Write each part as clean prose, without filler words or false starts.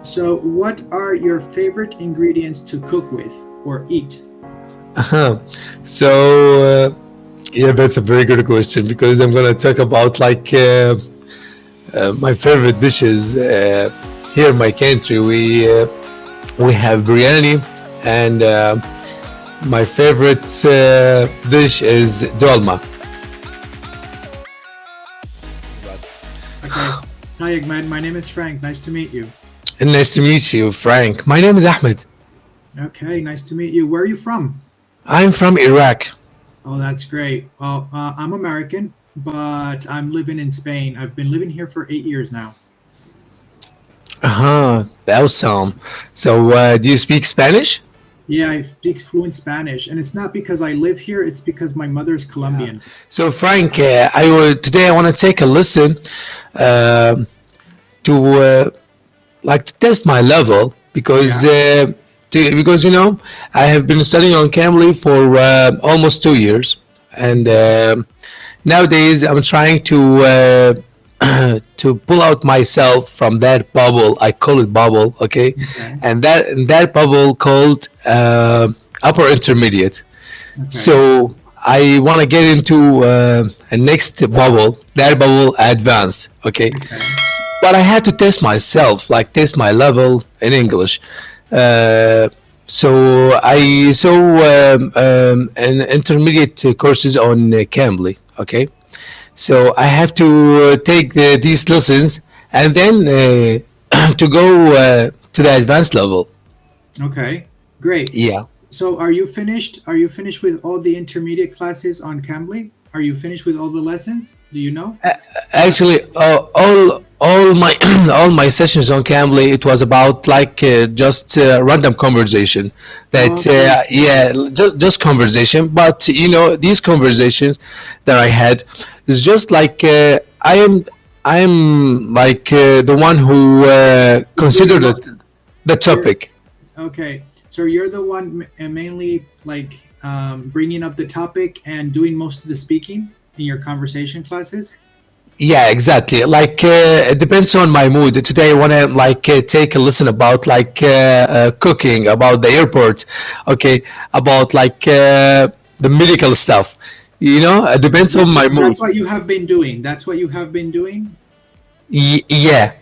So, what are your favorite ingredients to cook with or eat? Uh-huh. So, yeah, that's a very good question because I'm gonna talk about my favorite dishes here in my country. We have biryani, and my favorite dish is dolma. Okay. Hi, Ahmed. My name is Frank. Nice to meet you. And nice to meet you, Frank. My name is Ahmed. Okay, nice to meet you. Where are you from? I'm from Iraq. Oh, that's great. Well, I'm American, but I'm living in Spain. I've been living here for 8 years now. Uh-huh. Awesome. So, do you speak Spanish? Yeah, I speak fluent Spanish, and it's not because I live here. It's because my mother is Colombian. So, Frank, today I want to take a listen to to test my level because because I have been studying on Cambly for almost 2 years, and nowadays I'm trying to to pull out myself from that bubble. I call it bubble, okay? And that bubble called upper intermediate. Okay. So I want to get into a next bubble, that bubble advanced, okay? But I had to test myself, like test my level in English. So I saw an intermediate courses on Cambly, okay? So I have to take these lessons and then to go to the advanced level. Okay, great. Yeah. So are you finished? Are you finished with all the intermediate classes on Cambly? Are you finished with all the lessons? Do you know? Actually, all my all my sessions on Cambly, it was about just random conversation. That just conversation. But these conversations that I had is just I am the one who considered the topic. Okay, so you're the one mainly bringing up the topic and doing most of the speaking in your conversation classes? Yeah, exactly. It depends on my mood. Today I want to take a listen about cooking, about the airport, okay, about the medical stuff. It depends on my mood. That's what you have been doing. That's what you have been doing? Yeah.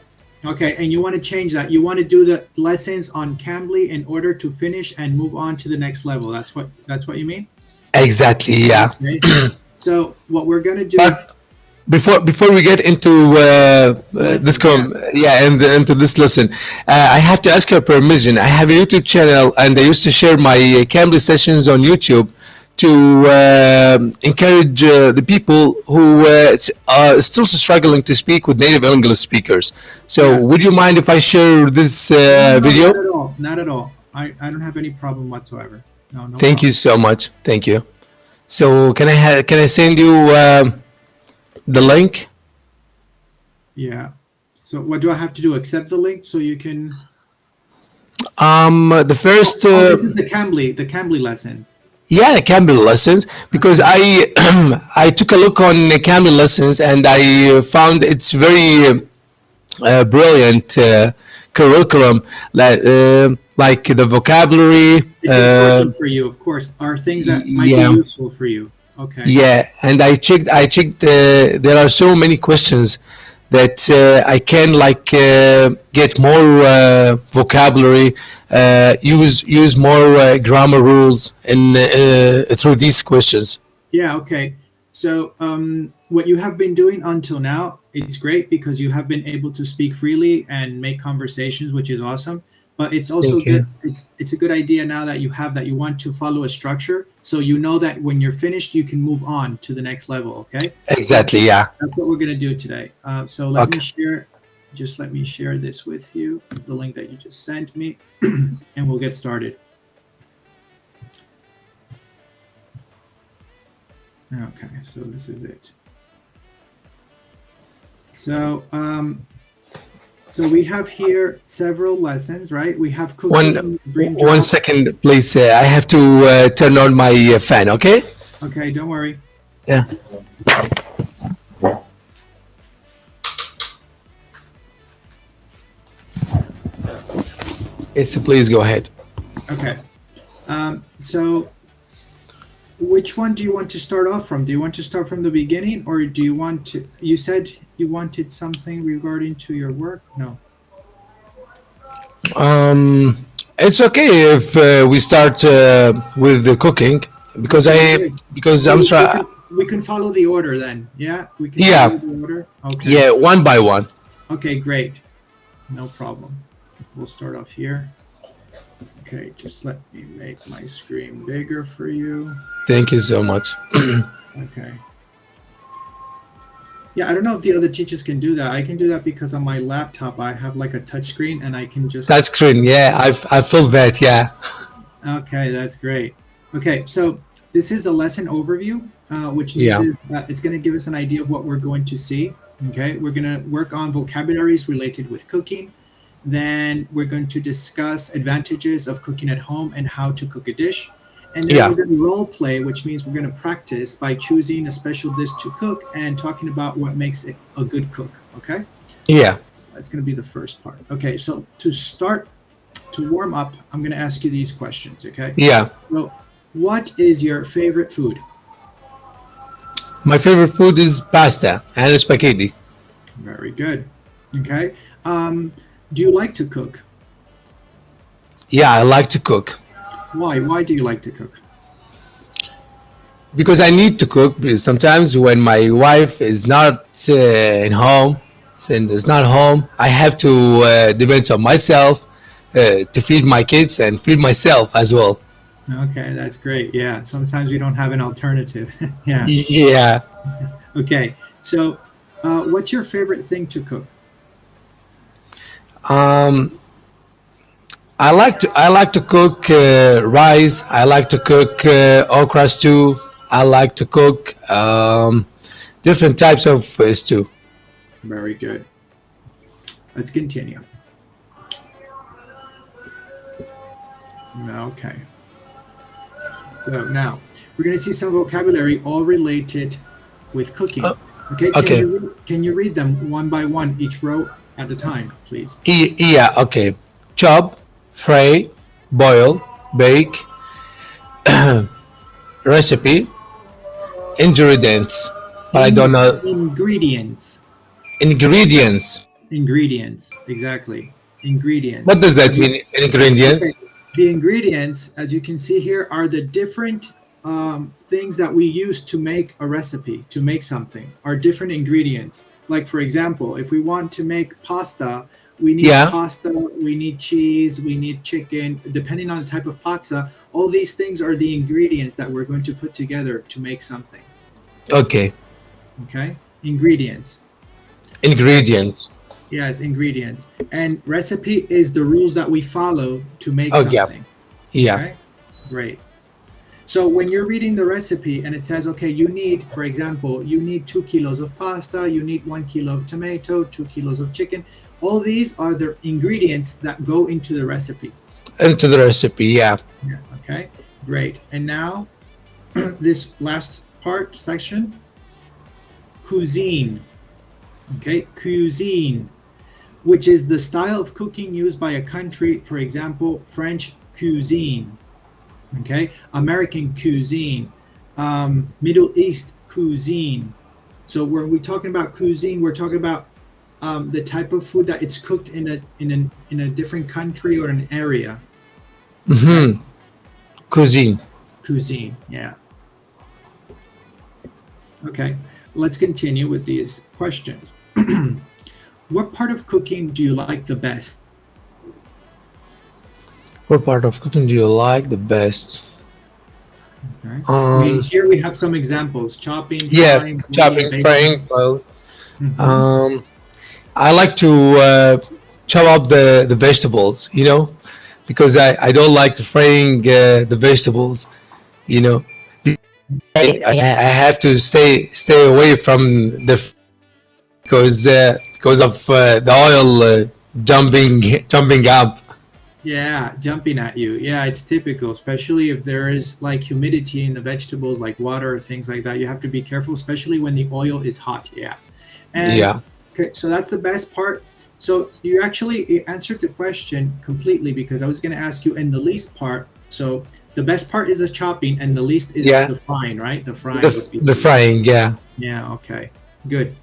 Okay, and you want to change that. You want to do the lessons on Cambly in order to finish and move on to the next level. That's what you mean? Exactly, yeah. Okay. So what we're going to do... But before we get into into this lesson, I have to ask your permission. I have a YouTube channel, and I used to share my Cambly sessions on YouTube to encourage the people who are still struggling to speak with native English speakers. So would you mind if I share this video? Not at all. Not at all. I don't have any problem whatsoever. No. Thank you so much. Thank you. So can I send you the link? Yeah. So what do I have to do? Accept the link so you can... The first... this is the Cambly lesson. Yeah, the Cambly lessons, because I I took a look on the Cambly lessons and I found it's very brilliant curriculum, like the vocabulary. It's important for you, of course. Are things that might be useful for you. Okay. Yeah, and I checked. There are so many questions that I can get more vocabulary, use more grammar rules through these questions. Yeah. Okay. So what you have been doing until now, it's great because you have been able to speak freely and make conversations, which is awesome. But it's also good. It's a good idea now that you want to follow a structure, so you know that when you're finished, you can move on to the next level. Okay. Exactly. Yeah. That's what we're gonna do today. So let me share. Just let me share this with you, the link that you just sent me, and we'll get started. Okay. So this is it. So so we have here several lessons, right? We have cooking. One second, please. I have to turn on my fan, okay? Okay, don't worry. Yeah. Please go ahead. Okay. So which one do you want to start off from? Do you want to start from the beginning, or do you want to, you said you wanted something regarding to your work? No. It's okay if we start with the cooking, because I'm trying. We can follow the order then. Yeah, we can Yeah. follow the order. Okay. Yeah, one by one. Okay, great. No problem. We'll start off here. Okay, just let me make my screen bigger for you. Thank you so much. Okay. Yeah, I don't know if the other teachers can do that. I can do that because on my laptop I have like a touch screen and I can just. Touch screen, yeah, I feel that, yeah. Okay, that's great. Okay, so this is a lesson overview, which means Yeah. is that it's going to give us an idea of what we're going to see. Okay, we're going to work on vocabularies related with cooking. Then we're going to discuss advantages of cooking at home and how to cook a dish. And then Yeah. we're going to role play, which means we're going to practice by choosing a special dish to cook and talking about what makes it a good cook. Okay, Yeah. that's going to be the first part. Okay, so to start, to warm up, I'm going to ask you these questions. Okay. Yeah. So, what is your favorite food? My favorite food is pasta and spaghetti. Very good. Okay. Do you like to cook? Yeah, I like to cook Why? Why do you like to cook? because I need to cook. Because sometimes when my wife is not in home, and is not home, I have to depend on myself to feed my kids and feed myself as well. Okay, that's great. Yeah, sometimes we don't have an alternative. Yeah. Yeah. Okay. So, what's your favorite thing to cook? Um, I like to cook rice. I like to cook okra stew. I like to cook different types of stew. Very good. Let's continue. Okay. So now we're going to see some vocabulary all related with cooking. Okay. okay. Can you read them one by one, each row at a time, please? Yeah. Okay. Chop, fry, boil, bake, recipe, ingredients. But I don't know Ingredients. ingredients. Ingredients. Exactly. Ingredients. What does that mean? Ingredients. Okay. The ingredients, as you can see here, are the different things that we use to make a recipe, to make something, are different ingredients. Like, for example, if we want to make pasta, we need Yeah. pasta, we need cheese, we need chicken, depending on the type of pasta. All these things are the ingredients that we're going to put together to make something. Okay. Okay? Ingredients. Ingredients. Yes, ingredients. And recipe is the rules that we follow to make Oh, yeah. something. Yeah. Okay, great. So when you're reading the recipe and it says, okay, you need, for example, you need 2 kilos of pasta, you need 1 kilo of tomato, 2 kilos of chicken. All these are the ingredients that go into the recipe. Into the recipe. Yeah. Yeah, okay, great. And now this last part, section, cuisine. Okay, cuisine, which is the style of cooking used by a country, for example, French cuisine, okay, American cuisine, Middle East cuisine. So when we're talking about cuisine, we're talking about the type of food that it's cooked in a different country or an area. Mm-hmm. Cuisine. Cuisine, yeah. Okay, let's continue with these questions. What part of cooking do you like the best? What part of cooking do you like the best? Okay. Here we have some examples: chopping, Yeah, frying, chopping, baking. frying. Well, Mhm. I like to chop up the vegetables, because I don't like the frying the vegetables, you know. I have to stay away from because of the oil jumping up. Yeah, jumping at you. Yeah, it's typical, especially if there is like humidity in the vegetables, like water or things like that. You have to be careful, especially when the oil is hot. Yeah. And Yeah. okay, so that's the best part. So you actually answered the question completely, because I was going to ask you in the least part. So the best part is the chopping, and the least is Yeah, the frying, right? The frying would be the the least. frying. Yeah. Yeah. Okay. Good.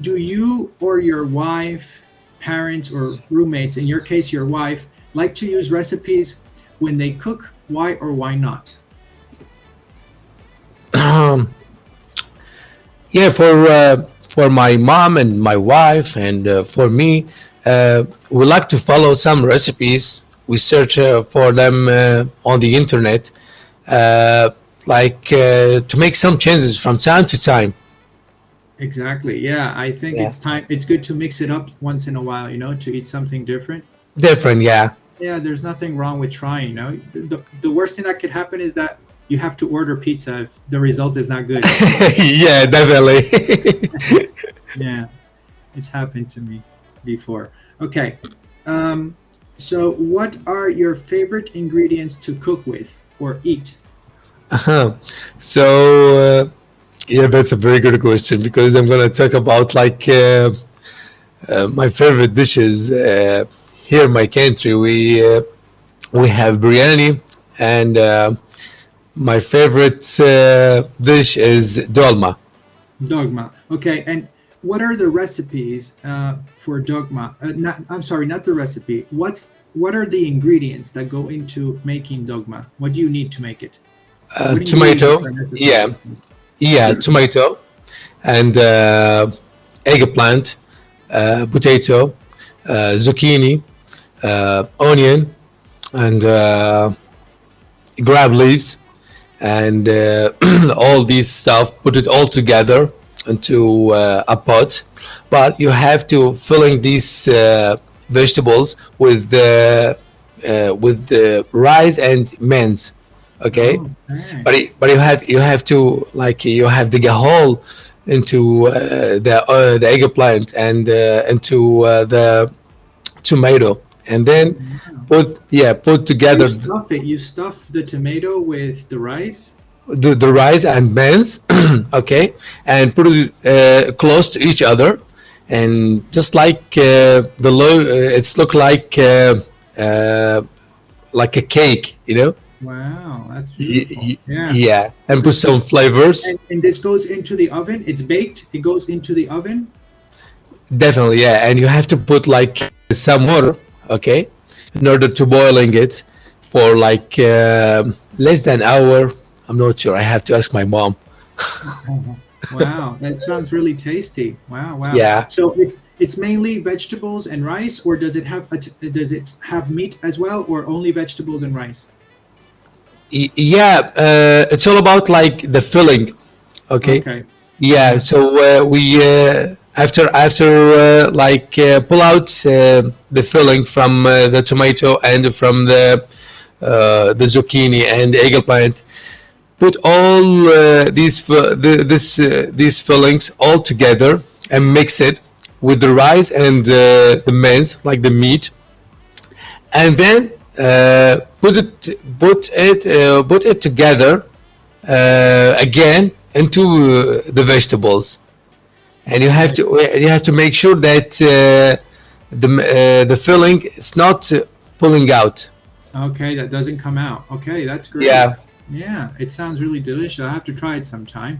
Do you or your wife, parents, or roommates, in your case, your wife, like to use recipes when they cook? Why or why not? Yeah, for my mom and my wife, and for me, we like to follow some recipes. We search for them on the internet, uh, to make some changes from time to time. Exactly. Yeah. I think Yeah, it's time. It's good to mix it up once in a while, to eat something different. different. Yeah, Yeah. There's nothing wrong with trying. The worst thing that could happen is that you have to order pizza if the result is not good. yeah, definitely. Yeah. It's happened to me before. Okay. Um, so, what are your favorite ingredients to cook with or eat? Uh-huh. So yeah, that's a very good question, because I'm gonna talk about my favorite dishes here in my country. We have biryani, and my favorite dish is dolma. Dogma. Okay. And what are the recipes for dogma? I'm sorry, not the recipe. What are the ingredients that go into making dogma? What do you need to make it? What ingredients Tomato, are necessary? yeah, yeah, tomato, and eggplant, potato, zucchini, onion, and grab leaves, and all these stuff. Put it all together into a pot, but you have to filling these vegetables with rice and maize. Okay, Oh, okay. but you have to, you have to dig a hole into the eggplant and into the tomato, and then Wow. put So you together stuff it. You stuff the tomato with the rice. the rice and beans. Okay, and put it close to each other, and just it's look uh, like a cake, Wow, that's beautiful. Yeah. yeah, and put some flavors. And this goes into the oven. It's baked. It goes into the oven. Definitely, yeah, and you have to put some water, okay, in order to boiling it for less than an hour. I'm not sure. I have to ask my mom. Mhm. Wow, that sounds really tasty. Wow, wow. Yeah, So it's mainly vegetables and rice, or does it have meat as well, or only vegetables and rice? yeah. It's all about the filling. Okay. Okay. Yeah. Uh-huh. So we after pull out the filling from the tomato and from the zucchini and the eggplant. Put all these fillings all together and mix it with the rice and the maize, like the meat, and then put it together again into the vegetables, and Okay. you have to make sure that the filling is not pulling out. Okay, that doesn't come out. Okay, that's great. Yeah, Yeah, it sounds really delicious. I'll have to try it sometime.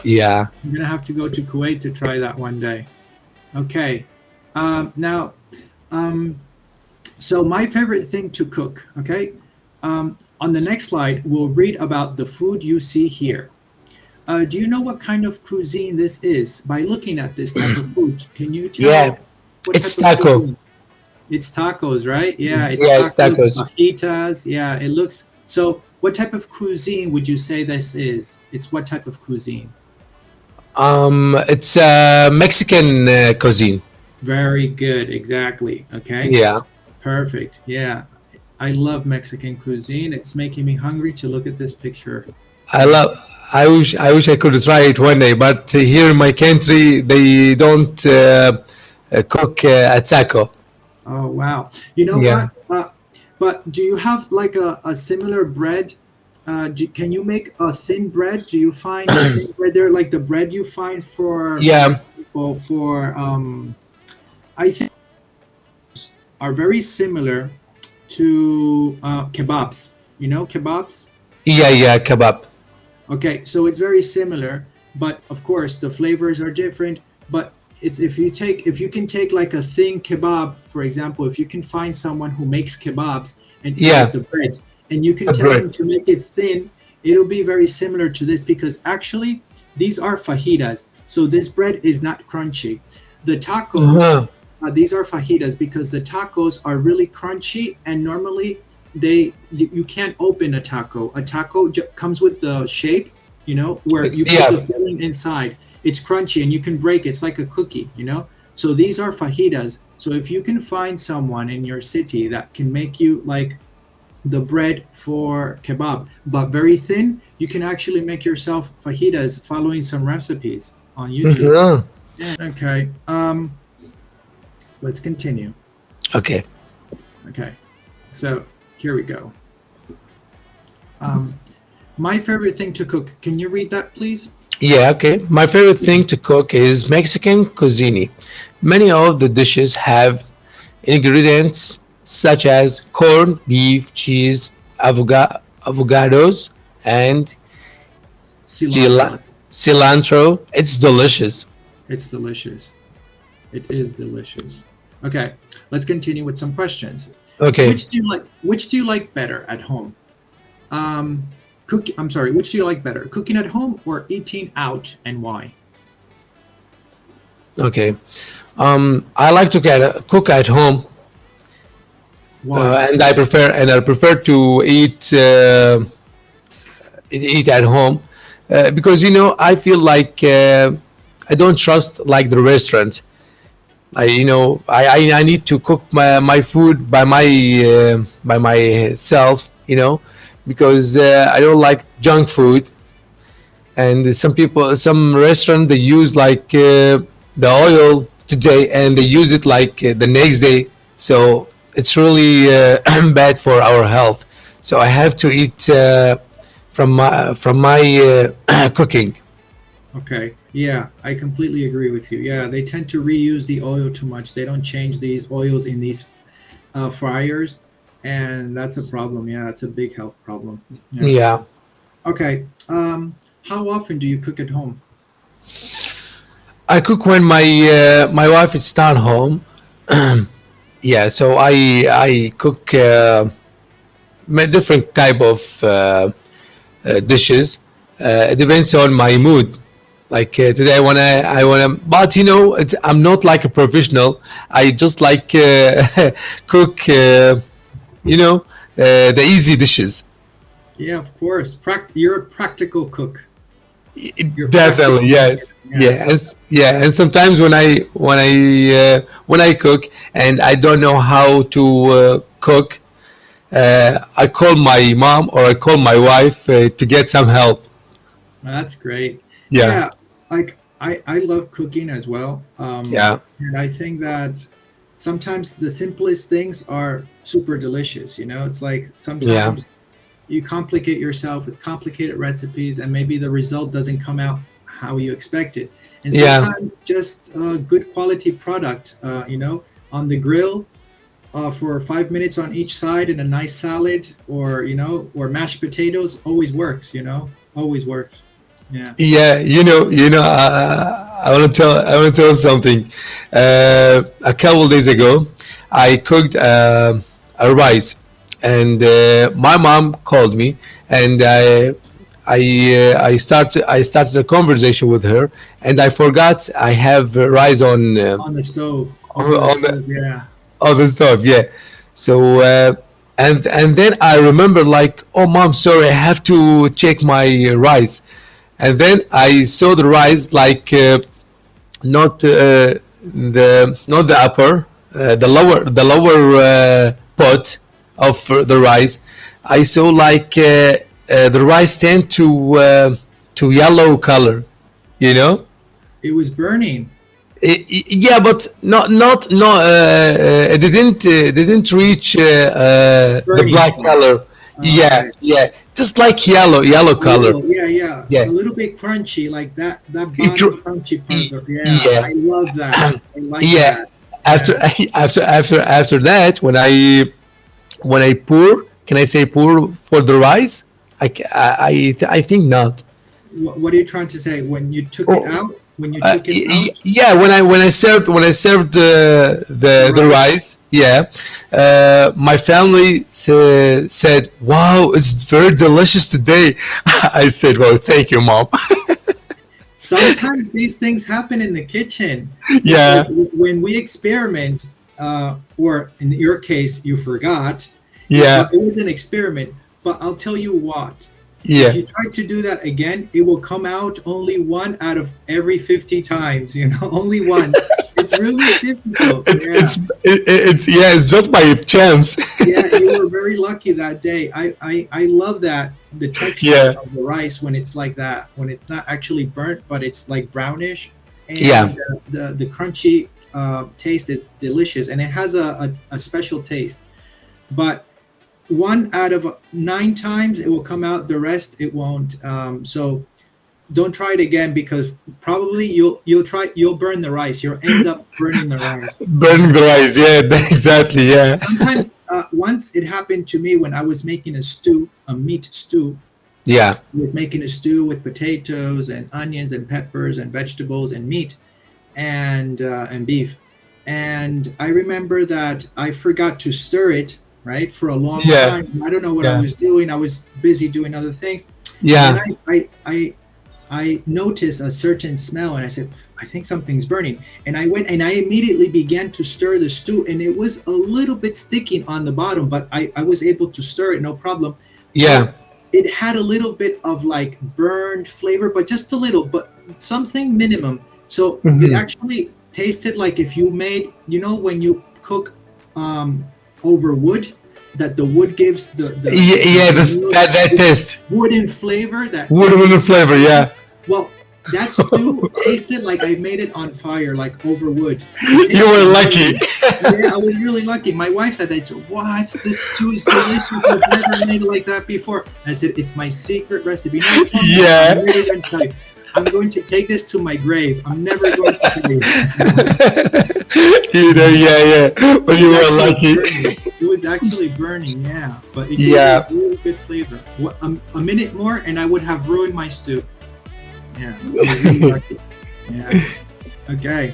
yeah. I'm gonna have to go to Kuwait to try that one day. Okay. Now, um, so my favorite thing to cook. Okay. On the next slide, we'll read about the food you see here. Do you know what kind of cuisine this is? By looking at this type of food, can you Yeah, tell what it's type of taco. cuisine? It's tacos, right? Yeah, it's Yeah, it's tacos, tacos. fajitas. Yeah, it looks. So, what type of cuisine would you say this is? It's what type of cuisine? It's Mexican cuisine. Very good. Exactly. Okay. Yeah, Perfect. Yeah. I love Mexican cuisine. It's making me hungry to look at this picture. I Yeah. love. I wish I could try it one day, but here in my country they don't cook a taco. Oh, wow. You know Yeah. what? But do you have like a similar bread? Can you make a thin bread? Do you find the thin bread there, like the bread you find for Yeah. example, for I think are very similar to kebabs. You know kebabs? Yeah, kebab. Okay, so it's very similar, but of course the flavors are different. But it's if you can take like a thin kebab, for example, if you can find someone who makes kebabs and Yeah, like the bread, and you can the tell bread. them to make it thin, it'll be very similar to this because actually these are fajitas. So this bread is not crunchy. The tacos, Uh-huh. these are fajitas because the tacos are really crunchy and normally you can't open a taco. A taco comes with the shape, you know, where you put the Yeah. filling inside. It's crunchy and you can break it. It's like a cookie, you know. So these are fajitas. So if you can find someone in your city that can make you like the bread for kebab, but very thin, you can actually make yourself fajitas following some recipes on YouTube. Uh-huh. Yeah. Okay. Let's continue. Okay. Okay. So here we go. My favorite thing to cook. Can you read that, please? Yeah, okay. My favorite thing to cook is Mexican cuisine. Many of the dishes have ingredients such as corn, beef, cheese, avocados, and Cilantro. cilantro. It's delicious. It's delicious. It is delicious. Okay, let's continue with some questions. Okay. Which do you like better at home? I'm sorry. Which do you like better, cooking at home or eating out, and why? Okay. I like to cook at home, Why? and I prefer to eat at home because I feel like I don't trust like the restaurant. I need to cook my food by myself, because I don't like junk food. And some restaurant, they use like the oil today and they use it like the next day. So it's really bad for our health. So I have to eat from my cooking. Okay. Yeah, I completely agree with you. Yeah, they tend to reuse the oil too much. They don't change these oils in these fryers, and that's a problem. Yeah, that's a big health problem. Yeah. Yeah. Okay. How often do you cook at home? I cook when my wife is not home. Yeah, so I cook different type of dishes. It depends on my mood. Like today, I wanna, but I'm not like a professional. I just like cook, the easy dishes. Yeah, of course. You're a practical cook. You're Definitely, practical. yes. Yes. Yeah, and sometimes when I cook and I don't know how to cook, I call my mom or I call my wife to get some help. That's great. Yeah, Yeah, like I love cooking as well. yeah, And I think that sometimes the simplest things are super delicious. You know, it's like yeah, sometimes you complicate yourself with complicated recipes, and maybe the result doesn't come out how you expected. And yeah, sometimes just a good quality product, on the grill for 5 minutes on each side and a nice salad or mashed potatoes always works, always works. Yeah. yeah. I want to tell something. A couple days ago, I cooked a rice, and my mom called me, and I started a conversation with her, and I forgot I have rice On the stove, on, over the on the stove. Yeah. other stuff. Yeah. So and then I remember like, oh mom, sorry, I have to check my rice, and then I saw the rice like not the upper, the lower pot of the rice. I saw like the rice tend to yellow color, you know. It was burning. Yeah, but not no. It didn't reach the Burning black point. color. Yeah, Okay. yeah, just like yellow A color. little, yeah, yeah. Yeah, A little bit crunchy, like that It bottom gr- crunchy part of the, yeah, yeah, I love that. I like yeah. that. after after that, when I pour, can I say pour for the rice? I think not. What are you trying to say? When you took it out? When you took it out? Yeah, when I served the rice, yeah, my family said, "Wow, it's very delicious today." I said, "Well, thank you, mom." Sometimes these things happen in the kitchen. Yeah. When we experiment, or in your case, you forgot. Yeah. It was an experiment. But I'll tell you what. Yeah. If you try to do that again, it will come out only 1 out of every 50 times. Only once. It's really difficult. It's just by chance. Yeah, you were very lucky that day. I love that, the texture of the rice when it's like that, when it's not actually burnt, but it's like brownish. And the crunchy taste is delicious, and it has a special taste. But 1 out of 9 times it will come out, the rest it won't. So don't try it again, because probably you'll burn the rice. You'll end up burning the rice. Burning the rice, yeah, exactly, yeah. Sometimes once it happened to me when I was making a meat stew. Yeah. I was making a stew with potatoes and onions and peppers and vegetables and meat and beef. And I remember that I forgot to stir it, right, for a long time. I don't know what I was doing. I was busy doing other things. Yeah. And I noticed a certain smell, and I said, I think something's burning. And I went and I immediately began to stir the stew, and it was a little bit sticky on the bottom, but I was able to stir it, no problem. Yeah. But it had a little bit of like burned flavor, but just a little, but something minimum. So it actually tasted like if you made, when you cook over wood, that the wood gives that taste, wooden flavor. Wooden flavor, yeah. Well, that stew tasted like I made it on fire, like over wood. You were lucky. Yeah, I was really lucky. My wife said, "What? This stew is delicious. I've never made it like that before." I said, "It's my secret recipe." No, yeah. I'm never going to tell you. I'm going to take this to my grave. I'm never going to tell you. But you were lucky. It was actually burning, yeah. But it gave a really good flavor. A minute more and I would have ruined my stew. Yeah, I was really lucky. Yeah. Okay.